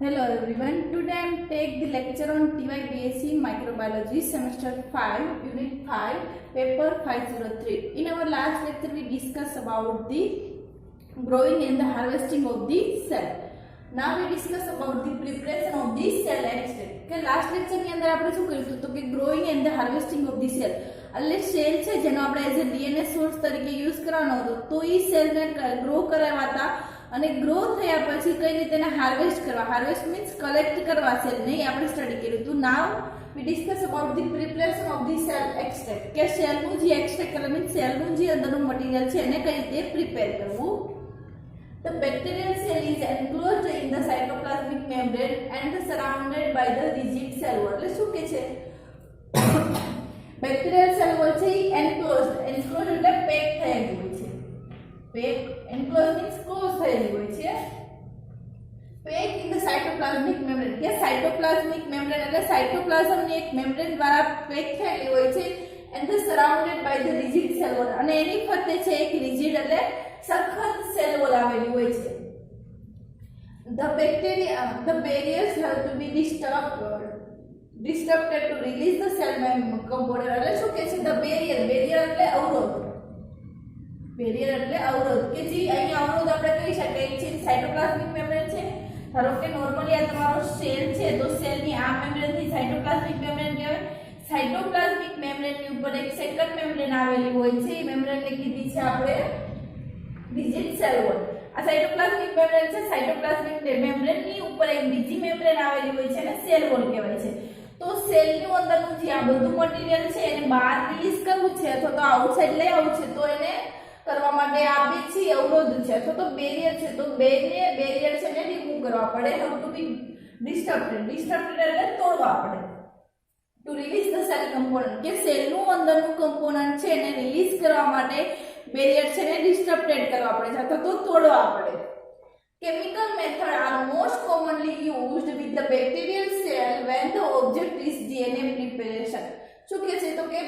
Hello everyone. Today I am take the lecture on TYBSc Microbiology Semester 5, Unit 5, Paper 503. In our last lecture we discussed about the growing and the harvesting of the cell. Now we discuss about the preparation of the cell extract. કે last lecture ની અંદર આપણે શું કર્યું હતું તો કે growing and the harvesting of the cell. એટલે સેલ છે જેનો આપણે એઝ અ ડીએનએ સોર્સ તરીકે યુઝ કરવાનો હતો તો એ સેલને ગ્રો કરાવવાતા અને ગ્રો થયા પછી કઈ રીતે એને હાર્વેસ્ટ કરવા. હાર્વેસ્ટ મીન્સ કલેક્ટ કરવા સેલને આપણે સ્ટડી કર્યું હતું. Now we discuss about the preparation of the cell extract કે સેલનું જે એક્સટ્રેક્ટ કરે મીન્સ સેલનું જે અંદરનું મટીરિયલ છે એને કઈ રીતે પ્રિપેર કરવું. The bacterial cell is enclosed in the cytoplasmic membrane and surrounded by the rigid cell wall. એટલે શું કે છે બેક્ટેરિયલ સેલ વોલ છે એ એન્ક્લોઝડ એટલે પેક થયેલી હોય છે. પેક એન્ક્લોઝ મીન્સ ક્લોઝ થયેલી હોય છે. Pack in the cytoplasmic membrane કે સાયટોપ્લાઝમિક મેમ્બ્રેન એટલે સાયટોપ્લાઝમની એક મેમ્બ્રેન દ્વારા પેક થયેલી હોય છે and surrounded by the rigid cell wall અને એની ફરતે છે એક રિજિડ એટલે સખત સેલ વોલ આવેલી હોય છે. The barriers have to be disrupted to release the cell component. એટલે શું કે છે the barrier એટલે અવરોધ. બેરિયર એટલે અવરોધ કે જે અહીં અવરોધ આપણે કહી શકીએ છે સાયટોપ્લાઝમિક મેમ્બ્રેન છે. ધારો કે નોર્મલી આ તમારો સેલ છે તો સેલની આ મેમ્બ્રેનથી સાયટોપ્લાઝમિક મેમ્બ્રેન કહેવાય. સાયટોપ્લાઝમિક મેમ્બ્રેનની ઉપર એક સેકન્ડ મેમ્બ્રેન આવેલી હોય છે. એ મેમ્બ્રેનને કીધી છે આપણે રિજિડ સેલ વોલ. આ સાયટોપ્લાઝમિક મેમ્બ્રેન છે. સાયટોપ્લાઝમિક મેમ્બ્રેનની ઉપર એક બીજી મેમ્બ્રેન આવેલી હોય છે અને સેલ વોલ કહેવાય છે. તો સેલની અંદરનું જે આ બધું મટીરીયલ છે એને બહાર રિલીઝ કરવું છે અથવા તો આઉટસાઇડ લઈ આવવું છે તો એને કરવા માટે આ બે છે અવરોધ છે અથવા તો બેરિયર છે. તો બેરિયર છે ને રિમૂવ કરવા પડે. હાઉ ટુ બી ડિસ્ટર્બેડ એટલે તોડવા પડે. To release the cell component કે સેલનું અંદરનું કમ્પોનન્ટ છે એને રિલીઝ કરવા માટે બેરિયર છે ને ડિસ્ટર્બેડ કરવા પડે છે અથવા તો તોડવા પડે. Chemical method are most commonly used with the bacterial cell when the object is DNA preparation. શું કહે છે તો કે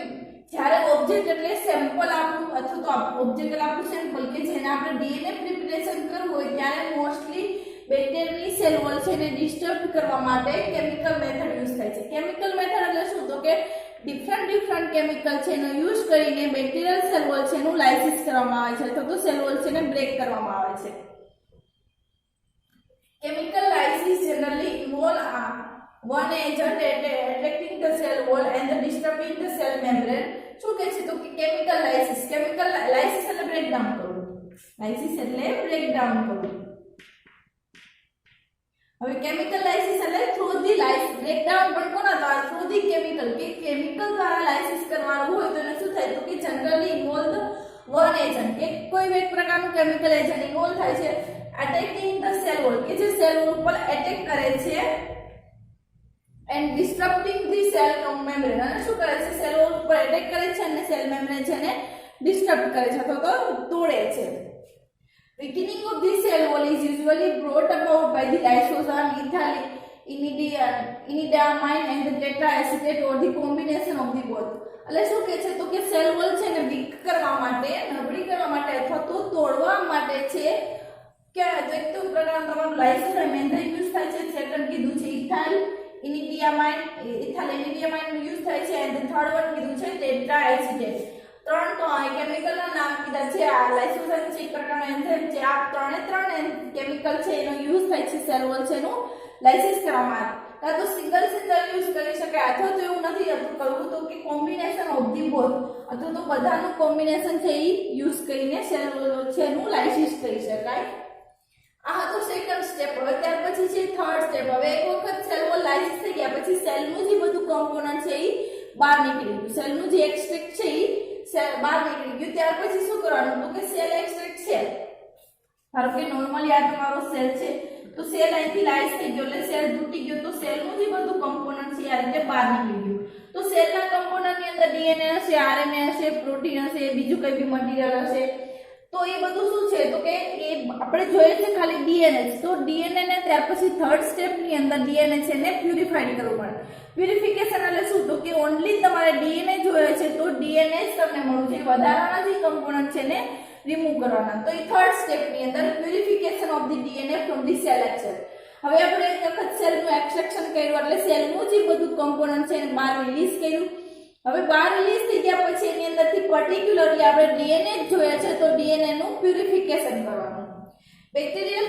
જ્યારે ઓબ્જેક્ટ એટલે સેમ્પલ આપણું અથવા તો ઓબ્જેક્ટ એટલે આપણું સેમ્પલ કે જેને આપણે ડીએનએ પ્રિપરેશન કરવું હોય ત્યારે મોસ્ટલી બેક્ટેરિયલ સેલ વોલ છે એને ડિસ્ટર્બ કરવા માટે કેમિકલ મેથડ યુઝ થાય છે. કેમિકલ મેથડ એટલે શું તો કે ડિફરન્ટ કેમિકલ છે એનો યુઝ કરીને બેક્ટેરિયલ સેલ વોલ છે એનું લાઇસિસ કરવામાં આવે છે અથવા તો સેલ વોલ છે એને બ્રેક કરવામાં આવે છે. Chemical lysis generally involve one agent attracting the cell wall and disturbing the cell membrane. શું કહે છે તો કે chemical lysis એટલે બ્રેકડાઉન કરવું. લાઇસિસ એટલે બ્રેકડાઉન કરવું. હવે કેમિકલ લાઇસિસ એટલે થ્રુ ધી બ્રેકડાઉન પણ કોના દ્વારા થ્રુ ધી કેમિકલ કે કેમિકલ દ્વારા લાઇસિસ કરવાનું હોય તો એને શું થાય તો કે જનરલી ઇન્વોલ્વ વન એજન્ટ કે કોઈ એક પ્રકારનું કેમિકલ એજન્ટ ઇન્વોલ્વ થાય છે attacking the cell wall કે જે સેલ વોલ ઉપર એટેક કરે છે and disrupting the cell membrane અને શું કરે છે સેલ વોલ ઉપર એટેક કરે છે અને સેલ મેમ્બ્રેન છે ને ડિસ્ટર્બ કરે છે અથવા તો તોડે છે. Weakening of the cell wall is usually brought about by the lysozyme imidamine and the tetraacetate or the combination of the both. એટલે શું કહે છે તો કે સેલ વોલ છે ને વીક કરવા માટે નબળી કરવા માટે અથવા તો તોડવા માટે છે કે એક તો પ્રકાર તમારું લાઇસોઝાઇમ એન્ઝાઇમ યુઝ થાય છે. સેકન્ડ કીધું છે ઇથાઇલ ઇનિડિયામાઇન યુઝ થાય છે એન્ડ થર્ડ વન કીધું છે ટેટ્રાએસિટેટ. ત્રણ તો કેમિકલના નામ કીધા છે. આ લાઇસોઝાઇમ છે એક પ્રકારનો એન્ઝાઇમ છે. આ ત્રણ કેમિકલ છે એનો યુઝ થાય છે સેલ વોલ છે એનું લાઇસિસ કરવામાં આવે. કાં તો સિંગલ યુઝ કરી શકાય અથવા તો એવું નથી કરવું તો કે કોમ્બિનેશન ઓફ ધી બોથ અથવા તો બધાનું કોમ્બિનેશન છે એ યુઝ કરીને સેલ વોલ છે એનું લાઇસિસ કરી શકાય. આ તો સેકન્ડ સ્ટેપ. હવે ત્યાર પછી છે થર્ડ સ્ટેપ. હવે એક વખત સેલ વોલ લાઇસિસ થઈ ગયા પછી સેલનું જે બધું કમ્પોનન્ટ છે એ બહાર નીકળી ગયું. સેલનું જે એક્સટ્રેક્ટ છે એ બહાર નીકળી ગયું. ત્યાર પછી શું કરવાનું તો કે સેલ એક્સટ્રેક્ટ છે. ધારો કે નોર્મલી આ તમારો સેલ છે તો સેલ અહીંથી લાઇસ થઈ ગયો એટલે સેલ તૂટી ગયો તો સેલનું જે બધું કમ્પોનન્ટ છે આ રીતે બહાર નીકળી ગયું. તો સેલના કમ્પોનન્ટની અંદર ડીએનએ હશે, આરએનએ હશે, પ્રોટીન હશે, બીજું કંઈ બી મટીરિયલ હશે. તો એ બધું શું છે તો કે એ આપણે જોઈએ છે ખાલી ડીએનએ. તો ડીએનએ ને ત્યાર પછી થર્ડ સ્ટેપ ની અંદર ડીએનએ છે ને પ્યુરિફાઈડ કરવું પડે. પ્યુરિફિકેશન એટલે શું તો કે ઓન્લી તમારે ડીએનએ જોઈએ છે તો ડીએનએ જ તમને મળવું છે. વધારાના જે કમ્પોનન્ટ છે ને રિમૂવ કરવાના. તો એ થર્ડ સ્ટેપ ની અંદર purification of the DNA from the cell excel. હવે આપણે એક વખત સેલનું એક્સટ્રેક્શન કર્યું એટલે સેલનું જે બધું કમ્પોનન્ટ છે એને બહાર રિલીઝ કર્યું. હવે બહાર રિલીઝ થઈ ગયા પછી એની અંદરથી પર્ટિક્યુલરલી આપણે ડીએનએ જોયા છે તો ડીએનએ નું પ્યુરિફિકેશન કરવાનું. Bacterial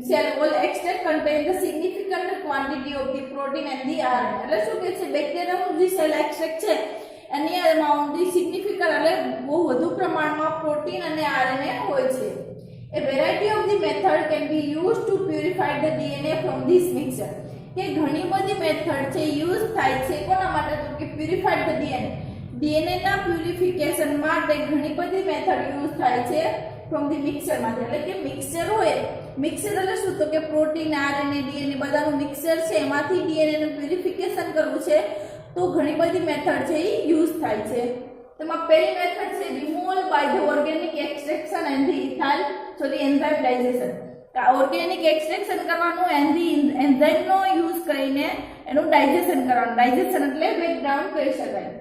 cell will extract contain the significant quantity of the protein and the RNA. એટલે શું કહે છે બેક્ટેરિયાનું જે સેલ એક્સટ્રેક્ટ છે એની અમાઉન્ટ ધી સિગ્નિફિકન્ટ એટલે બહુ વધુ પ્રમાણમાં પ્રોટીન અને આરએનએ હોય છે. A variety of the method can be used to purify the DNA from this mixture. કે ઘણી બધી મેથડ છે યુઝ થાય છે કોના માટે તો કે પ્યુરિફાઈડ ધ ડીએનએ. ડીએનએ ના પ્યુરિફિકેશન માટે ઘણી બધી મેથડ યુઝ થાય છે ફ્રોમ ધી મિક્સચર માંથી. એટલે કે મિક્સચર હોય, મિક્સચર એટલે શું તો કે પ્રોટીન આરએનએ ડીએનએ બધાનું મિક્સચર છે એમાંથી ડીએનએ નું પ્યુરિફિકેશન કરવું છે તો ઘણી બધી મેથડ છે એ યુઝ થાય છે. તેમાં પહેલી મેથડ છે removal by the organic extraction and the ethyl enzyme digestion. Organic extraction કરવાનું એન્ઝાઇમનો યુઝ કરીને એનું ડાયજેશન કરવાનું. ડાયજેશન એટલે બ્રેકડાઉન કહી શકાય.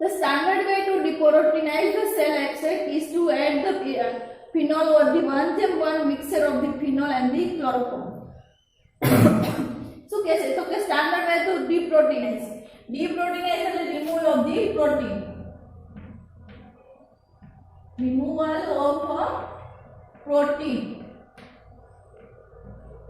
The standard way to deproteinize the cell extract is to add the phenol or the 1:1 mixture of the phenol and the chloroform. શું કહે છે તો કે standard way to deproteinize. Deproteinize એટલે removal of the protein. Removal of protein.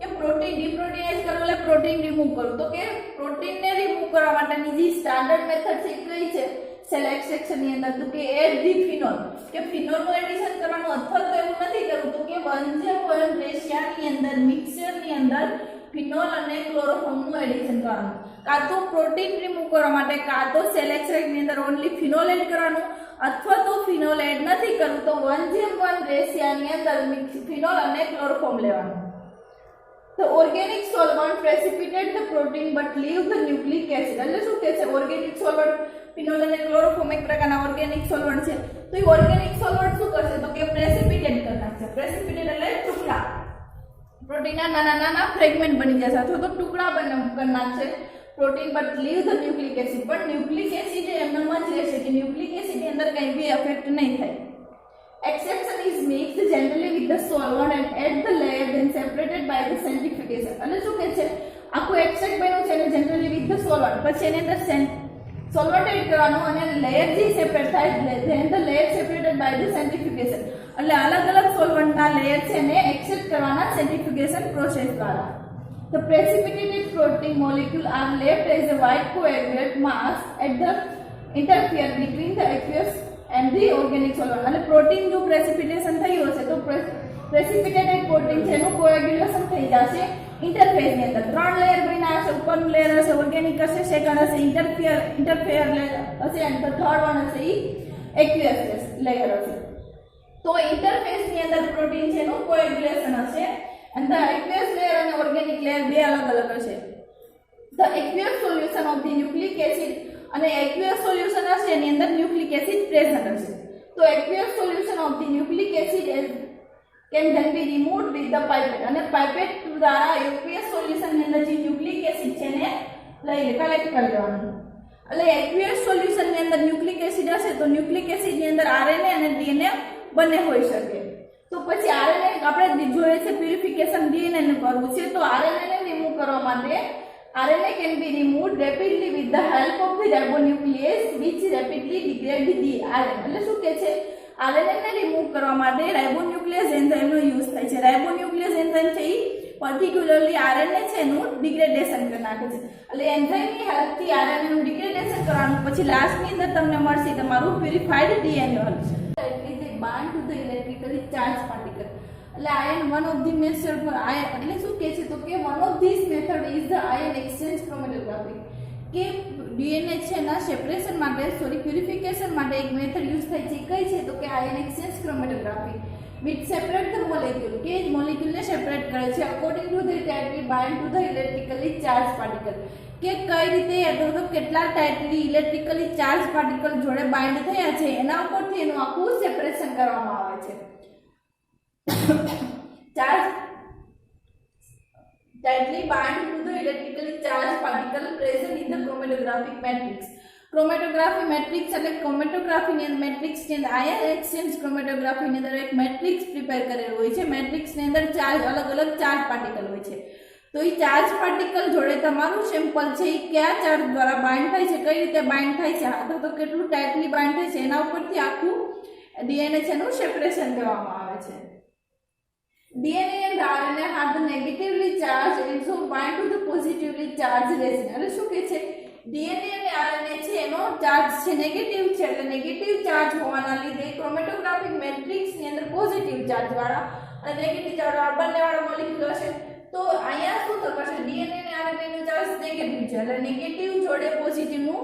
કે protein ડિપ્રોટીનાઇઝ કરવું એટલે protein remove કરવું. તો કે પ્રોટીનને રિમૂવ કરવા માટેની જે સ્ટાન્ડર્ડ મેથડ છે કઈ છે સેલ એક્સટ્રેક્શન ની અંદર તો કે એડ ધી ફિનોલ. કે ફિનોલ નું એડિશન કરવાનું અથવા તો એવું નથી કરવું તો કે 1:1 રેશિયાની અંદર મિક્સચર ની અંદર ફિનોલ અને ક્લોરોફોર્મ નું એડિશન કરવાનું. કાં તો પ્રોટીન રિમૂવ કરવા માટે કાં તો સેલ એક્સટ્રેક્ટ ની અંદર ઓન્લી ફિનોલ એડ કરવાનું અથવા તો ફિનોલ એડ નથી કરવું તો 1:1 રેશિયાની અંદર ફિનોલ અને ક્લોરોફોર્મ લેવાનું. The organic solvent precipitate the protein but leave the nucleic acid. એટલે શું કહે છે ઓર્ગેનિક સોલ્વન્ટ ફિનોલ અને ક્લોરોફોર્મ એક પ્રકારના ઓર્ગેનિક સોલ્વન્ટ છે તો એ ઓર્ગેનિક સોલ્વન્ટ શું કરશે તો કે પ્રેસિપિટેટ કરી નાખશે. પ્રેસિપિટેટ એટલે ટુકડા, પ્રોટીનના નાના નાના ફ્રેગમેન્ટ બની જશે અથવા તો ટુકડા કરી નાખશે protein but leave the nucleic acid. પણ ન્યુક્લિક એસિડ એમનામાં જ રહેશે કે ન્યુક્લિક એસિડ ની અંદર કંઈ બી અફેક્ટ નહીં થાય. Extraction is mixed generally with the solvent and add the layer then separated by the centrifugation. એટલે શું કહે છે આખું એક્સટ્રેક્ટ બન્યું છે અને જનરલી વિથ ધ સોલ્વન્ટ પછી એની અંદર સોલ્વન્ટ એડ કરવાનું અને લેયર જે સેપરેટ થાય then the layer separated by the centrifugation. એટલે અલગ અલગ સોલ્વન્ટના લેયર છે ને એક્સટ્રેક્ટ કરવાના સેન્ટ્રીફ્યુગેશન પ્રોસેસ દ્વારા. The precipitated protein molecule are left as a white coagulate mass at the interfere between the aqueous and the organic solvent. એટલે protein જો precipitation થયું હશે તો પ્રેસિપિટેટેડ પ્રોટીન છે એનું કોએગ્યુલેશન થઈ જશે ઇન્ટરફેસ ની અંદર. ત્રણ લેયર બન્યા હશે, ઉપરનું લેયર હશે ઓર્ગેનિક હશે, સેકન્ડ હશે ઇન્ટરફેર લેયર હશે અને થર્ડ વન હશે ઈ એક્યુએસ લેયર હશે. તો ઇન્ટરફેસ ની અંદર પ્રોટીન છે એનું કોએગ્યુલેશન હશે and the aqueous layer and organic layer બે અલગ અલગ હશે. The aqueous solution of the nucleic acid અને aqueous solution હશે એની અંદર ન્યુક્લિક એસિડ પ્રેઝન્ટ હશે. તો aqueous solution of the nucleic acid can then be removed with the pipette. અને પાઇપેટ દ્વારા aqueous solution ની અંદર જે ન્યુક્લિક એસિડ છે ને લઈ કલેક્ટ કરી લેવાનું. એટલે aqueous solution ની અંદર ન્યુક્લિક એસિડ હશે તો ન્યુક્લિક એસિડ ની અંદર આરએનએ અને ડીએનએ બંને હોઈ શકે. તો પછી આરએનએ આપણે જોઈએ છે પ્યુરિફિકેશન ડીએનએ નું કરવું છે તો આરએનએ ને રિમૂવ કરવા માટે RNA can be removed rapidly with the help of the ribonuclease which rapidly degrade the RNA. એટલે શું કહે છે RNA ને રિમૂવ કરવા માટે રાઇબોન્યુક્લિયસ એન્ઝાઇમનો યુઝ થાય છે. રાઇબોન્યુક્લિયસ એન્ઝાઇમ છે એ પર્ટિક્યુલરલી RNA છે એનું ડિગ્રેડેશન કરી નાખે છે. એટલે એન્ઝાઇમની હેલ્પથી RNA નું ડિગ્રેડેશન કરવાનું પછી લાસ્ટની અંદર તમને મળશે તમારું પ્યુરિફાઈડ DNA હશે. એટલે they bind to the electrically charged particle. એટલે ion one of the method for ion એટલે શું કહે છે તો કે one of these method is the ion exchange chromatography. કે ડીએનએ છે ના સેપરેશન માટે પ્યુરિફિકેશન માટે એક મેથડ યુઝ થાય છે કઈ છે તો કે ion exchange chromatography which separate the molecule કે મોલેક્યુલને સેપરેટ કરે છે according to the tightly bind to the electrically charged particle. કે કઈ રીતે અથવા તો કેટલા ટાઇટલી ઇલેક્ટ્રિકલી ચાર્જ પાર્ટિકલ જોડે બાઇન્ડ થયા છે એના ઉપરથી એનું આખું સેપરેશન કરવામાં આવે છે. charge tightly bind to the electrically charged particle present in the chromatographic matrix. Chromatography matrix એટલે ક્રોમેટોગ્રાફીની અંદર મેટ્રિક્સની અંદર આયન એક્સચેન્જ ક્રોમેટોગ્રાફીની અંદર એક મેટ્રિક્સ પ્રિપેર કરેલું હોય છે. મેટ્રિક્સની અંદર ચાર્જ અલગ અલગ ચાર્જ પાર્ટિકલ હોય છે. તો એ ચાર્જ પાર્ટિકલ જોડે તમારું સેમ્પલ છે એ કયા ચાર્જ દ્વારા બાઇન્ડ થાય છે, કઈ રીતે બાઇન્ડ થાય છે, અથવા તો કેટલું ટાઇટલી બાઇન્ડ થાય છે, એના ઉપરથી આખું ડીએનએ છે એનું સેપરેશન કરવામાં આવે છે. DNA and RNA have the negatively charged and so bind to the positively charged resin. એટલે શું કહે છે, DNA અને RNA છે એનો ચાર્જ છે નેગેટિવ છે, એટલે નેગેટિવ ચાર્જ હોવાના લીધે ક્રોમેટોગ્રાફિક મેટ્રિક્સ ની અંદર પોઝિટિવ ચાર્જ વાળા અને નેગેટિવ ચાર્જ વાળા બંને વાળા મોલેક્યુલ હશે. તો અહીંયા શું થશે, DNA અને RNA નો ચાર્જ નેગેટિવ છે એટલે નેગેટિવ જોડે પોઝિટિવ નું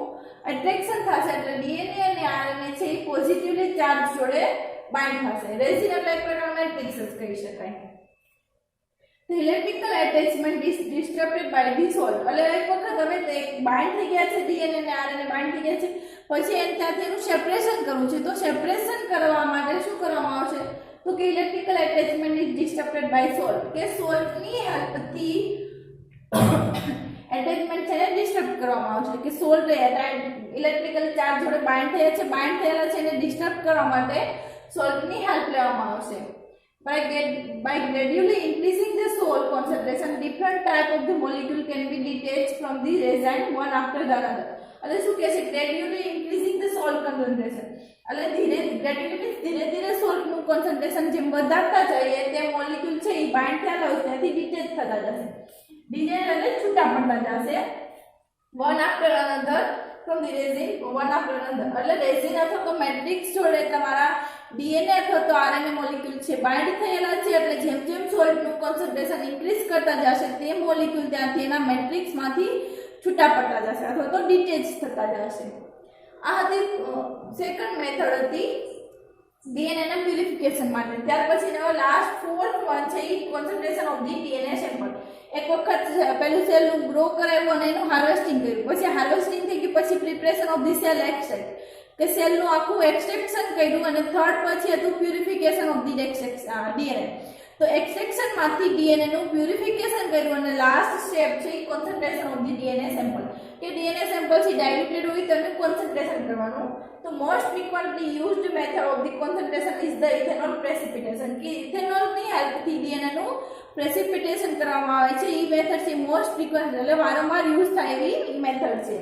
એટ્રેક્શન થશે, એટલે DNA અને RNA છે એ પોઝિટિવલી ચાર્જ જોડે બાઇન્ડ થશે. રેઝિન એટલે એક પ્રકારનો મેટ્રિક્સ જ કહી શકાય. The electrical attachment is disrupted by the salt. એટલે એક વખત હવે તે બાઇન્ડ થઈ ગયા છે, DNA અને RNA બાઇન્ડ થઈ ગયા છે, પછી એને ત્યાંથી એનું સેપરેશન કરવું છે. તો સેપરેશન કરવા માટે શું કરવામાં આવશે, તો કે electrical attachment is disturbed by salt, કે સોલ્ટની હેલ્પથી એટેચમેન્ટ છે ડિસ્ટર્બ કરવામાં આવશે, કે સોલ્ટ ઇલેક્ટ્રિકલ ચાર્જ જોડે બાઇન્ડ થયા છે, બાઇન્ડ થયેલા છે એને ડિસ્ટર્બ કરવા માટે સોલ્ટની હેલ્પ લેવામાં આવશે. By gradually increasing the salt concentration, different type of the molecule can be detached from the resin one after the other. એટલે શું કહે છે, gradually increasing the salt concentration, એટલે ધીરે ધીરે સોલ્ટ નું કોન્સન્ટ્રેશન જેમ વધારતા જઈએ તે મોલેક્યુલ છે એ બાઇન્ડ થયેલા હોય ત્યાંથી ડિટેચ થતા જશે. ડિટેચ એટલે છૂટા પડતા જશે, one after another from the resin, one after another. એટલે રેઝિન અથવા તો મેટ્રિક્સ જોડે તમારા DNA અથવા તો RNA મોલેક્યુલ છે બાઇન્ડ થયેલા છે, એટલે જેમ જેમ સોલ્ટ નું કોન્સન્ટ્રેશન ઇન્ક્રીઝ કરતા જશે તે મોલેક્યુલ ત્યાંથી એના મેટ્રિક્સ માંથી છૂટા પડતા જશે અથવા તો ડિટેચ થતા જશે. આ હતી સેકન્ડ મેથડ હતી DNA ના પ્યુરિફિકેશન માટે. ત્યાર પછી લાસ્ટ ફોર્થ વન છે એ concentration of the DNA sample. એક વખત પેલું સેલ નું ગ્રો કરાવ્યું અને એનું હાર્વેસ્ટિંગ કર્યું, પછી હાર્વેસ્ટિંગ થઈ ગયું, પછી preparation of the cell extract, કે સેલ નું આખું એક્સટ્રેક્શન કર્યું, અને થર્ડ પછી હતું પ્યુરિફિકેશન ઓફ ધી DNA. તો એક્સટ્રેક્શન માંથી DNA નું પ્યુરિફિકેશન કર્યું અને લાસ્ટ સ્ટેપ છે concentration of the DNA sample, કે DNA સેમ્પલ છે ડાયલ્યુટેડ હોય તો એનું કોન્સન્ટ્રેશન કરવાનું. તો most frequently used method of the concentration is the ethanol precipitation, કે ઇથેનોલ ની હેલ્પથી DNA નું પ્રેસિપિટેશન કરવામાં આવે છે. એ મેથડ છે મોસ્ટ ફ્રીક્વન્ટ, એટલે વારંવાર યુઝ થાય એવી મેથડ છે.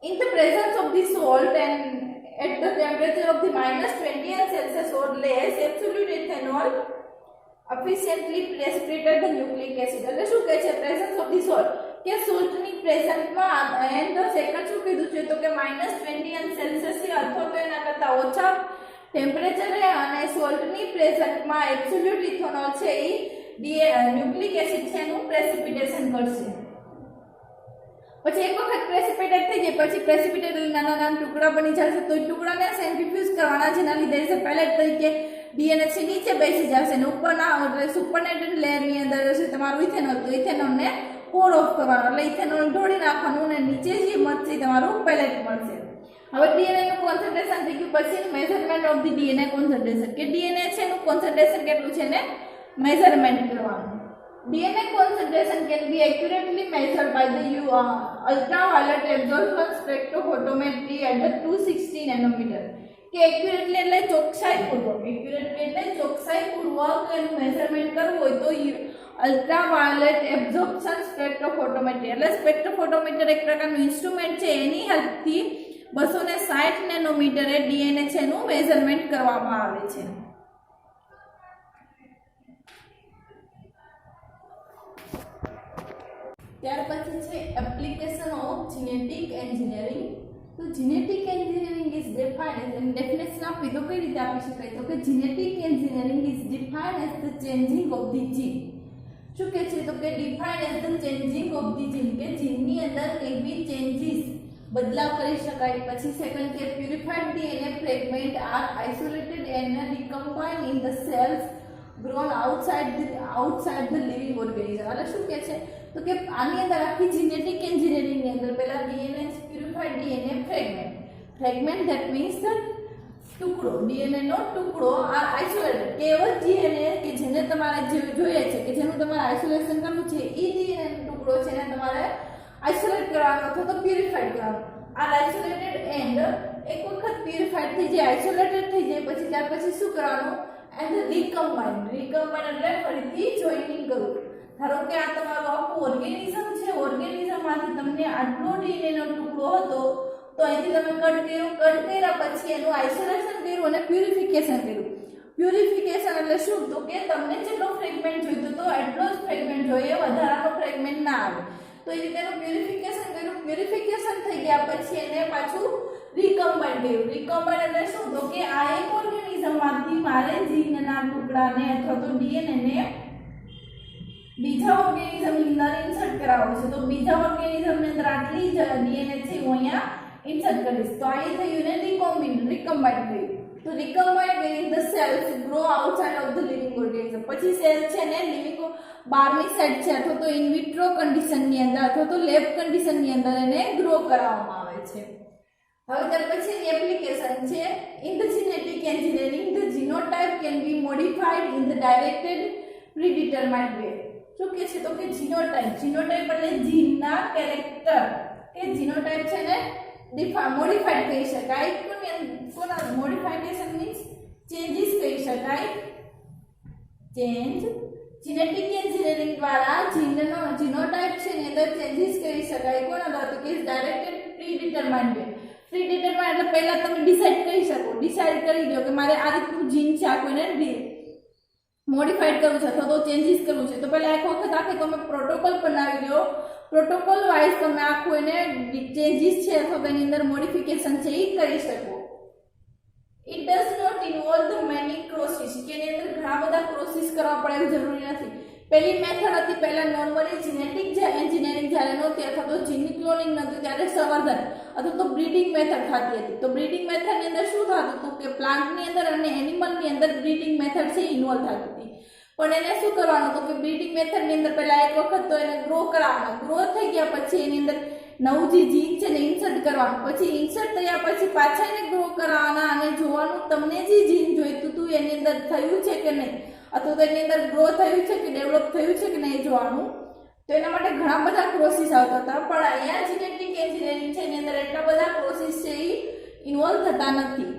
In the presence of the salt and at the temperature of the -20°C or less, absolute ethanol efficiently precipitated the nucleic acid. એટલે શું કહે છે, presence of the salt, કે salt ની presence માં and the second શું કીધું છે, તો કે -20°C અથવા તો એના કરતા ઓછા ટેમ્પરેચરે અને salt ની presence માં absolute ethanol છે એ ન્યુક્લિક એસિડ છે એનું પ્રેસિપિટેશન કરશે. પછી એક વખત પ્રેસિપિટેટ થઈ જાય પછી પ્રેસિપિટેટ નાના નાના ટુકડા બની જશે, તો એ ટુકડાને સેન્ટ્રીફ્યુઝ કરવાના, જેના લીધે છે પેલેટ તરીકે DNA છે નીચે બેસી જશે ને ઉપરના એટલે સુપરનેટેડ લેયરની અંદર હશે તમારું ઇથેનોલ, તો ઇથેનોલને પોર ઓફ કરવાનો, એટલે ઇથેનોલ ઢોળી નાખવાનું અને નીચે જે મળશે તમારું પેલેટ મળશે. હવે DNA નું કોન્સન્ટ્રેશન થઈ ગયું, પછી measurement of the DNA concentration, કે DNA છે એનું કોન્સન્ટ્રેશન કેટલું છે ને મેઝરમેન્ટ કરવાનું. DNA concentration can be accurately measured by the ultraviolet absorption spectrophotometry at the 260 nanometer. કે એક્યુરેટલી એટલે ચોકસાઈપૂર્વક, એક્યુરેટલી એટલે ચોકસાઈપૂર્વક એનું મેઝરમેન્ટ કરવું હોય તો અલ્ટ્રાવાયોલેટ એબ્ઝોર્પ્શન સ્પેક્ટ્રોફોટોમેટ્રી, એટલે સ્પેક્ટ્રોફોટોમીટર એક પ્રકારનું ઇન્સ્ટ્રુમેન્ટ છે, એની હેલ્પથી 260 નેનોમીટરે DNA છે એનું મેઝરમેન્ટ કરવામાં આવે છે. ત્યાર પછી છે એપ્લિકેશન ઓફ જીનેટિક એન્જિનિયરિંગ. તો genetic engineering is defined as, definition આપી તો કઈ રીતે આપી શકાય, તો કે genetic engineering is defined as the changing of the gene. શું કે છે, તો કે defined as the changing of the gene, કે જીનની અંદર કઈ બી ચેન્જીસ બદલાવ કરી શકાય. પછી સેકન્ડ કે purified DNA fragment are isolated and recombined in the cells grown outside the living organism. એટલે શું કે છે, તો કે આની અંદર આખી જીનેટિક એન્જિનિયરિંગ ની અંદર પહેલા DNA purified DNA fragment that means the ટુકડો, DNA નો ટુકડો આર આઇસોલેટેડ, કે એવો DNA કે જેને તમારે જોઈએ છે કે જેનું તમારે આઇસોલેશન કરવું છે, એ DNA નો ટુકડો છે એને તમારે આઇસોલેટ કરવાનો અથવા તો પ્યુરિફાઈડ કરવાનો. આર આઇસોલેટેડ એન્ડ એક વખત પ્યુરિફાઈડ થઈ જાય, આઇસોલેટેડ થઈ જાય પછી ત્યાર પછી શું કરવાનું એન્ડ રિકમ્બાઇન્ડ એટલે ફરીથી જોઈનિંગ કરવું. ધારો કે આ તમારું આખું ઓર્ગેનિઝમ છે, ઓર્ગેનિઝમમાંથી તમને આટલો ડીએનએનો ટુકડો હતો તો અહીંથી તમે કટ કર્યા પછી એનું આઇસોલેશન કર્યું અને પ્યુરિફિકેશન કર્યું. પ્યુરિફિકેશન એટલે શું? તો કે તમને જેટલો ફ્રેગમેન્ટ જોઈતો તો એટલો જ ફ્રેગમેન્ટ જોઈએ, વધારાનો ફ્રેગમેન્ટ ના આવે. તો એ રીતે એનું પ્યુરિફિકેશન કર્યું. પ્યુરિફિકેશન થઈ ગયા પછી એને પાછું રિકમ્બાઇન્ડ કર્યું. રિકમ્બાઇન્ડ એટલે શું? તો કે આ એક ઓર્ગેનિઝમમાંથી મારે જીનના ટુકડાને અથવા તો ડીએનએ બીજા ઓર્ગેનિઝમની અંદર ઇન્સર્ટ કરાવવું છે. તો બીજા ઓર્ગેનિઝમની અંદર આટલી જ ડીએનએ છે હું અહીંયા ઇન્સર્ટ કરીશ. તો આ થયું ને રિકમ્બાઇન્ડ થયું. તો રિકમ્બાઇન્ડ meaning the cells grow outside of the living organism. પછી સેલ છે ને લિવિંગ બહારની સાઈડ છે અથવા તો ઇન વિટ્રો કન્ડિશનની અંદર અથવા તો લેબ કન્ડિશનની અંદર એને ગ્રો કરાવવામાં આવે છે. હવે ત્યાર પછી એપ્લિકેશન છે in the genetic engineering the genotype can be modified in the directed predetermined way. શું કે છે? તો કે જીનોટાઇપ એટલે જીનના કેરેક્ટર કે જીનોટાઇપ છે ને મોડિફાઈડ કહી શકાય. કોના મોડિફિકેશન મીન્સ ચેન્જીસ કહી શકાય. ચેન્જ જેનેટિક એન્જિનિયરિંગ દ્વારા જીનોટાઇપ છે ને અંદર ચેન્જીસ કરી શકાય. કોના દ્વારા? તો કે ડાયરેક્ટેડ પ્રીડિટરમાઇન્ડ વે. પ્રીડિટરમાઇન્ડ એટલે પહેલા તમે ડિસાઈડ કરી શકો, ડિસાઈડ કરી દો કે મારે આ રીતનું જીન છે, આ કોઈને મોડિફાઈડ કરવું છે અથવા તો ચેન્જીસ કરવું છે. તો પહેલા એક વખત આખે તમે પ્રોટોકોલ બનાવી દો. પ્રોટોકોલ વાઇઝ તમે આખું એને ચેન્જીસ છે અથવા તો એની અંદર મોડિફિકેશન છે એ કરી શકો. It does not involve the many crosses કે એની અંદર ઘણા બધા ક્રોસીસ કરવા પડે એવું જરૂરી નથી. પહેલી મેથડ હતી પહેલા નોર્મલી જેનેટિક એન્જિનિયરિંગ જ્યારે નહોતી અથવા તો જીન ક્લોનિંગ નહોતું ત્યારે સંવર્ધન અથવા તો બ્રીડિંગ મેથડ થતી હતી. તો બ્રીડિંગ મેથડની અંદર શું થતું હતું કે પ્લાન્ટની અંદર અને એનિમલની અંદર બ્રીડિંગ મેથડ છે ઇન્વોલ્વ થતી હતી. પણ એને શું કરવાનું હતું કે બ્રીડિંગ મેથડની અંદર પહેલા એક વખત તો એને ગ્રો કરાવવાનો, ગ્રો થઈ ગયા પછી એની અંદર નવું જે જીન છે ને ઇન્સર્ટ કરવાનું, પછી ઇન્સર્ટ થયા પછી પાછા એને ગ્રો કરાવવાના અને જોવાનું તમને જે જીન જોઈતું હતું એની અંદર થયું છે કે નહીં અથવા તો એની અંદર ગ્રો થયું છે કે ડેવલપ થયું છે કે નહીં જોવાનું. તો એના માટે ઘણા બધા પ્રોસેસ આવતા હતા. પણ અહીંયા જેનેટિક એન્જિનિયરિંગ છે એની અંદર એટલા બધા પ્રોસેસ છે એ ઇન્વોલ્વ થતા નથી.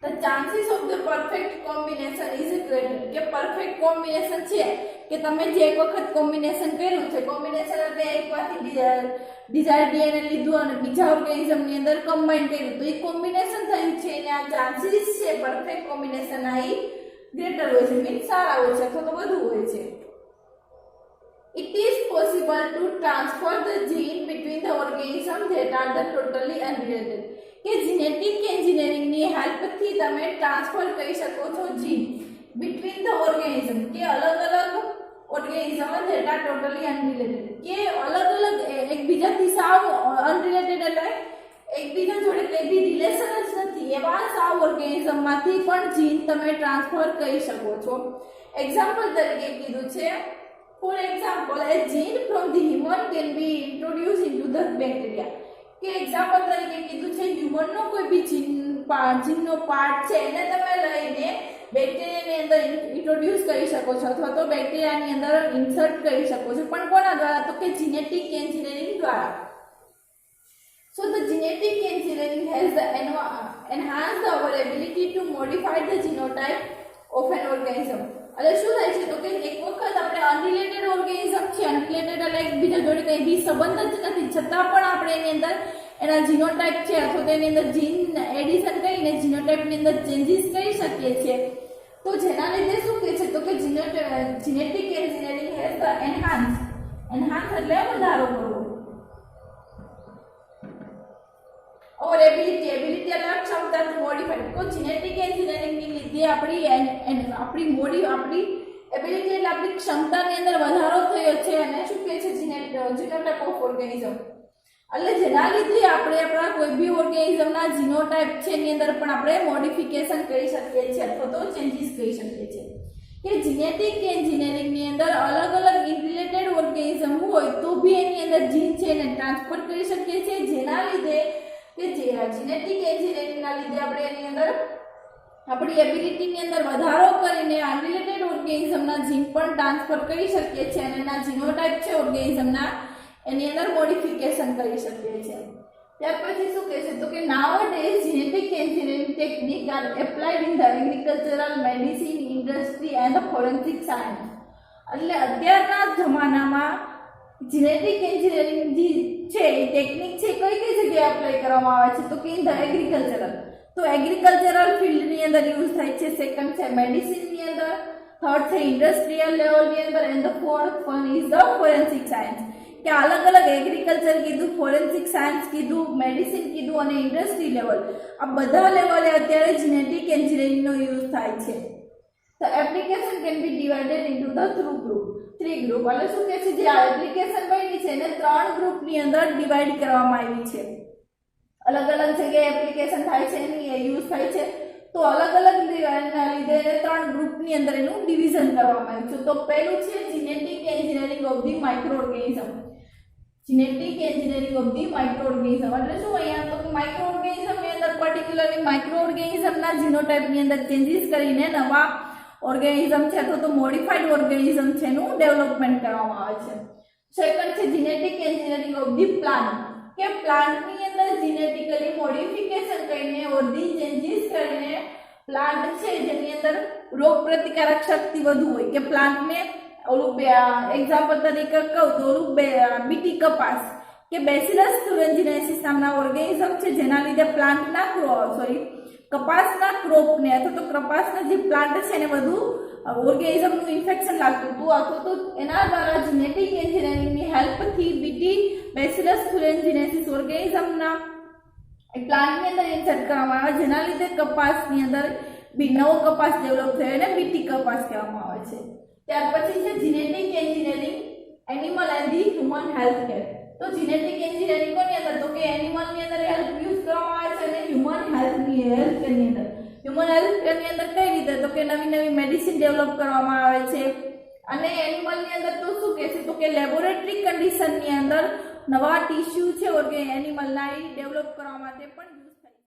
The chances of the perfect combination is greater. કે પરફેક્ટ કોમ્બિનેશન છે કે તમે જે એક વખત કોમ્બિનેશન કર્યું છે, કોમ્બિનેશન એટલે એકમાંથી ડિઝાયર ડીએનએ લીધું અને બીજા ઓર્ગેનિઝમની અંદર કમ્બાઈન કર્યું તો એ કોમ્બિનેશન થયું છે અને આ ચાન્સીસ છે પરફેક્ટ કોમ્બિનેશન આ ગ્રેટર હોય છે, મીન્સ સારા હોય છે અથવા તો વધુ હોય છે. It is possible to transfer the gene between the organisms that are the totally unrelated. કે જેનેટિક એન્જિનિયરિંગની હેલ્પથી તમે ટ્રાન્સફર કરી શકો છો જીન between the organism કે અલગ અલગ organism that are totally unrelated કે અલગ અલગ એકબીજાથી સાવ અનરિલેટેડ એટલે એકબીજા જોડે કંઈ બી રિલેશન જ નથી એવા સાવ ઓર્ગેનિઝમમાંથી પણ જીન તમે ટ્રાન્સફર કરી શકો છો. એક્ઝામ્પલ તરીકે કીધું છે For example, a gene from the human can be introduced into the bacteria. કે એક્ઝામ્પલ તરીકે કીધું છે હ્યુમનનો કોઈ બી જીનનો પાર્ટ છે એને તમે લઈને બેક્ટેરિયાની અંદર ઇન્ટ્રોડ્યુસ કરી શકો છો અથવા તો બેક્ટેરિયાની અંદર ઇન્સર્ટ કરી શકો છો. પણ કોના દ્વારા? તો કે જેનેટિક એન્જિનિયરિંગ દ્વારા. So the genetic engineering has enhanced our ability to modify the genotype of an organism. એટલે શું થાય છે તો કે એક વખત આપણે અનરિલેટેડ ઓર્ગેનિઝમ છે, અનરિલેટેડ એટલે એકબીજા જોડે કંઈ બી સંબંધ જ નથી છતાં પણ આપણે એની અંદર એના જીનોટાઇપ છે અથવા તો એની અંદર જીન એડિશન કરીને જીનોટાઇપની અંદર ચેન્જીસ કરી શકીએ છીએ. તો જેના લીધે શું કહે છે તો કે genetic engineering has the enhance એટલે વધારો કરવો. और एबिलिटी એટલે ક્ષમતા ટુ મોડિફાઈ. તો જેનેટિક એન્જિનિયરિંગની લીધે આપણી એબિલિટી એટલે આપણી ક્ષમતાની અંદર વધારો થયો છે અને શું કહે છે જીનોટાઇપ ઓફ ઓર્ગેનિઝમ. એટલે જેના લીધે આપણે આપણા કોઈ બી ઓર્ગેનિઝમના જીનોટાઇપ છે એની અંદર પણ આપણે મોડિફિકેશન કરી શકીએ છીએ અથવા તો ચેન્જીસ કરી શકીએ છીએ. કે જેનેટિક એન્જિનિયરિંગની અંદર અલગ અલગ ઇનરિલેટેડ ઓર્ગેનિઝમ હોય તો બી એની અંદર જીન છે એને ટ્રાન્સફર કરી શકીએ છીએ જેના લીધે કે જેનેટિક એન્જિનિયરિંગના લીધે આપણે એની અંદર આપણી એબિલિટીની અંદર વધારો કરીને અનરિલેટેડ ઓર્ગેનિઝમના જીન પણ ટ્રાન્સફર કરી શકીએ છીએ અને એના જીનોટાઇપ છે ઓર્ગેનિઝમના એની અંદર મોડિફિકેશન કરી શકીએ છીએ. ત્યાર પછી શું કહે છે તો કે nowadays genetic engineering technique are applied in the agricultural, medicine, industry and the forensic science. એટલે અત્યારના જમાનામાં જેનેટિક એન્જિનિયરિંગ જે છે એ ટેકનિક છે કઈ કઈ જગ્યાએ એપ્લાય કરવામાં આવે છે તો કે ઇન ધ એગ્રીકલ્ચરલ, તો એગ્રીકલ્ચરલ ફિલ્ડની અંદર યુઝ થાય છે, સેકન્ડ છે મેડિસિનની અંદર, થર્ડ છે ઇન્ડસ્ટ્રીયલ લેવલની અંદર and the fourth one is the forensic science. કે અલગ અલગ એગ્રીકલ્ચર કીધું, ફોરેન્સિક સાયન્સ કીધું, મેડિસિન કીધું અને ઇન્ડસ્ટ્રી લેવલ, આ બધા લેવલે અત્યારે જેનેટિક એન્જિનિયરિંગનો યુઝ થાય છે. The application can be divided into the three group. એટલે શું કહે છે જે આ એપ્લિકેશન બની છે એને 3 ગ્રુપની અંદર ડિવાઈડ કરવામાં આવી છે. અલગ અલગ જગ્યાએ એપ્લિકેશન થાય છે એની યુઝ થાય છે, તો અલગ અલગ લીધે 3 ગ્રુપની અંદર એનું ડિવિઝન કરવામાં આવ્યું છે. તો પહેલું છે genetic engineering of the micro organism. Genetic engineering of the micro organism એટલે શું, અહીંયા તો માઇક્રો ઓર્ગેનિઝમની અંદર પર્ટિક્યુલરલી માઇક્રો ઓર્ગેનિઝમના જીનોટાઇપની અંદર ચેન્જીસ કરીને નવા ઓર્ગેનિઝમ છે અથવા તો મોડિફાઈડ ઓર્ગેનિઝમ છે એનું ડેવલપમેન્ટ કરવામાં આવે છે. સેકન્ડ છે genetic engineering of the plant, કે પ્લાન્ટની અંદર જેનેટિકલી મોડિફિકેશન કરીને ઓર્ધી ચેન્જીસ કરીને પ્લાન્ટ છે જેની અંદર રોગ પ્રતિકારક શક્તિ વધુ હોય, કે પ્લાન્ટને ઓલું એક્ઝામ્પલ તરીકે કહું તો ઓલું બીટી કપાસ કે બેસિલસ thuringiensis નામના ઓર્ગેનિઝમ છે જેના લીધે પ્લાન્ટના કપાસના ક્રોપને અથવા તો કપાસના જે પ્લાન્ટ છે એને વધુ ઓર્ગેનિઝમનું ઇન્ફેક્શન લાગતું હતું, અથવા તો એના દ્વારા જેનેટિક એન્જિનિયરિંગની હેલ્પથી બીટી બેસિલસ thuringiensis ઓર્ગેનિઝમના પ્લાન્ટની અંદર ઇન્સર્ટ કરવામાં આવે જેના લીધે કપાસની અંદર નવો કપાસ ડેવલપ થયો એને બીટી કપાસ કહેવામાં આવે છે. ત્યાર પછી છે genetic engineering animal and the human health care. તો જેનેટિક એન્જિનિયરિંગ કોની અંદર તો કે એનિમલની અંદર હેલ્પ યુઝ કરવામાં આવે છે અને હ્યુમન હેલ્થ કેરની અંદર. હ્યુમન હેલ્થ કેરની અંદર કઈ રીતે તો કે નવી નવી મેડિસિન ડેવલપ કરવામાં આવે છે, અને એનિમલની અંદર તો શું કહે છે તો કે લેબોરેટરી કન્ડિશનની અંદર નવા ટીસ્યુ છે એનિમલના એ ડેવલપ કરવા માટે પણ